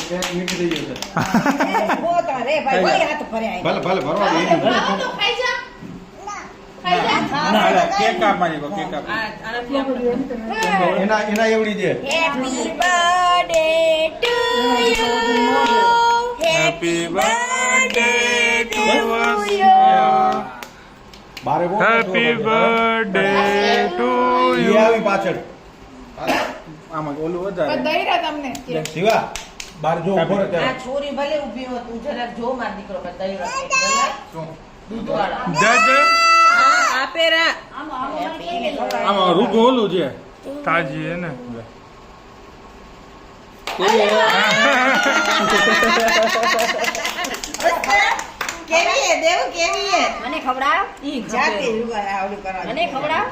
Cake મીઠી થઈ જશે. રે ભાઈ ભાઈ હાથ ભરે આય. ભલે ભલે ભરવા દે. ખાઈ જા. ના કેક કાપ મારી કો કેક કાપ. એના એવડી દે. Happy birthday to you. Happy birthday to બારે કો happy birthday to you you. આવી પાછળ. આમાં ઓલું વધારે. દઈરા તમને શિવા બાર જો ઉભો રહે આ ત્યારે. છોરી ભલે ઊભી હો તું જરાક જો માર દીકરો પર દઈ રાખે ભલે શું? દૂધવાળા જજ હા આપે રા આમાં રૂપ ઓલું છે. તાજી હે ને કેવી હે દેવ કેવી હે મને ખવડાવ. ઈ જાતે આવડું કરવા. મને ખવડાવ.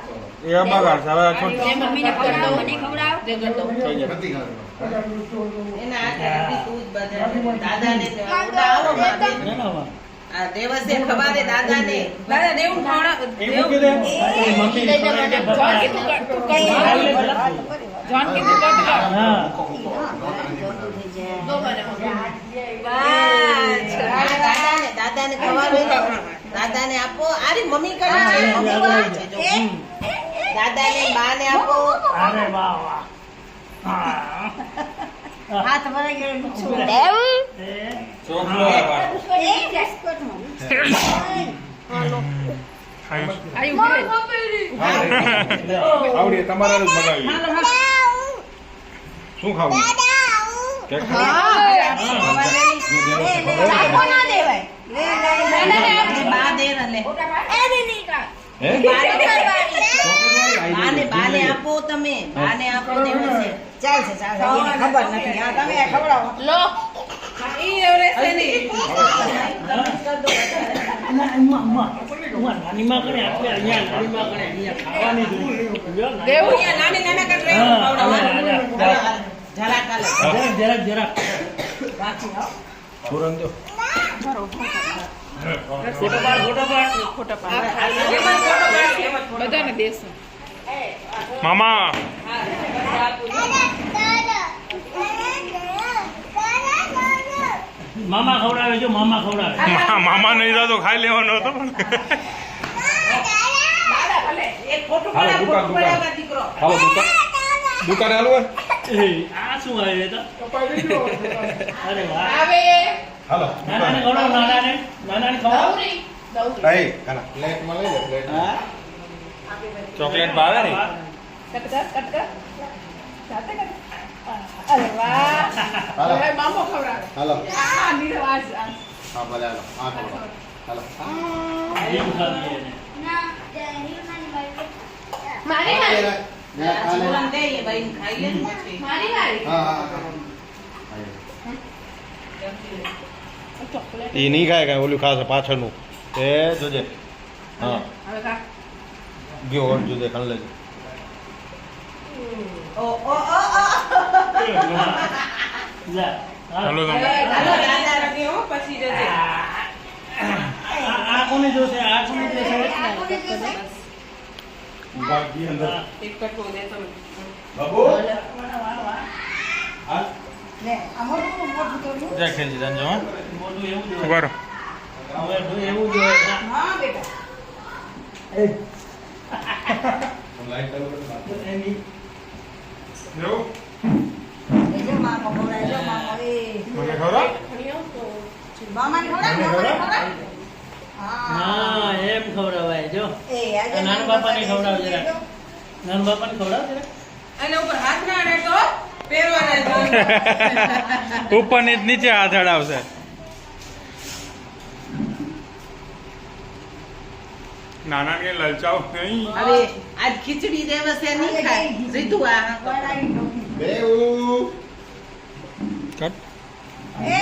એ બગાડ છે. હવે છોડ. મમ્મીને ખવડાવ. મને ખવડાવ. થઈ જાય. એના હાથે તું જ બધા દાદાને ઉડા આવો માં આ દેવસે ખવા દે દાદાને દાદા દેવું ખાવડા એ મૂકી દે. જોન કીધું કટ કર. દાદાને ખવાનું દાદાને આપો અરે મમ્મી કરી છે મમ્મી વાળી છે જો દાદાને બાને આપો અરે વાહ વાહ હાથ ભરાઈ ગયો મીઠું. ચોકલો આયુ આવડી તમારે જ મગાવી. શું ખાવું? કેક ના દેવાય. બા દે ને હે? બાને આપો તમે બાને આપો દેવસે ચાલશે ચાલશે. એને ખબર નથી. હા તમે ખવડાવો. લો ઈ એવરેશે નહીં નાનીમાં કરે આપણે અહીંયા નાનીમાં કરે અહીંયા ખાવાની જોઈએ દેવું અહીંયા નાની નાના કર જરા કાલે જરાક જરાક વાંચી આવો સુરન જો. ફોટો પાડ ખોટા પાડ બધાને દેશું મામા મામા ખવડાવે જો મામા ખવડાવે મામા નહીં તો ખાઈ લેવાનો હતો પણ દાદા ભલે એક ફોટો હાલો, પડાવ દુકાન, ફોટો પડાવવા દીકરો હાલો દુકાન. દુકાને હાલો હોય? આ શું આવે તો અરે વાહ આવે હાલો નાનાને દુકાને. ખવડાવ નાનાને ખવડાવ દૌરી દૌરી અહીં, હાલા, પ્લેટમાં લઈ લે પ્લેટ. ચોકલેટ ભાવે ને કટ કર જાતે કર અરે વાહ હાલો. હવે મામો ખવડાવે હાલો. આ નીરવ આજ હા ભલે હાલો. આ ખવડાવો. હાલો. એવું ખાવી એને મારી મારી છોકરાને દે એ ભાઈને ખાઈ લે ને પછી મારી મારી હા હા ચોકલેટ એ નહીં ખાય કાંઈ ઓલું ખાશે પાછળનું. એ જોજે. હા હવે ખા ગયો હોટ જોજે ખાઈ લેજે. ઓ જા ચાલો તમે હાલો દાદા રગે હો પછી જજે આ કોને જોશે આ કોને જોશે બાકી અંદર. એક કટકો દે તમે બાબુ હાલ. લે આ મોટું મોટું તો લો. જય ખેલજી જાનજો હા મોટું એવું જોઈએ બરો હવે એવું જોઈએ હા બેટા. લાઈટ ચાલુ કર. એની જો એ જો મામો ખવડાવે. જો મામો એ મને ખબર મામાને ખવડાવ. મામાને ખવડાવ. હા હા એમ ખવડાવાય જો એ આજે નાના બાપાને ખવડાવ જરા નાના બાપાને ખવડાવ જરા અને ઉપર હાથ ના અડે તો પહેરવાના ઉપર ની નીચે હાથ અડાવશે નાના કે લલચાવ નહીં હવે આજ ખીચડી દેવસે નહીં ખાય રીતુ આ બેઉ. કટ એ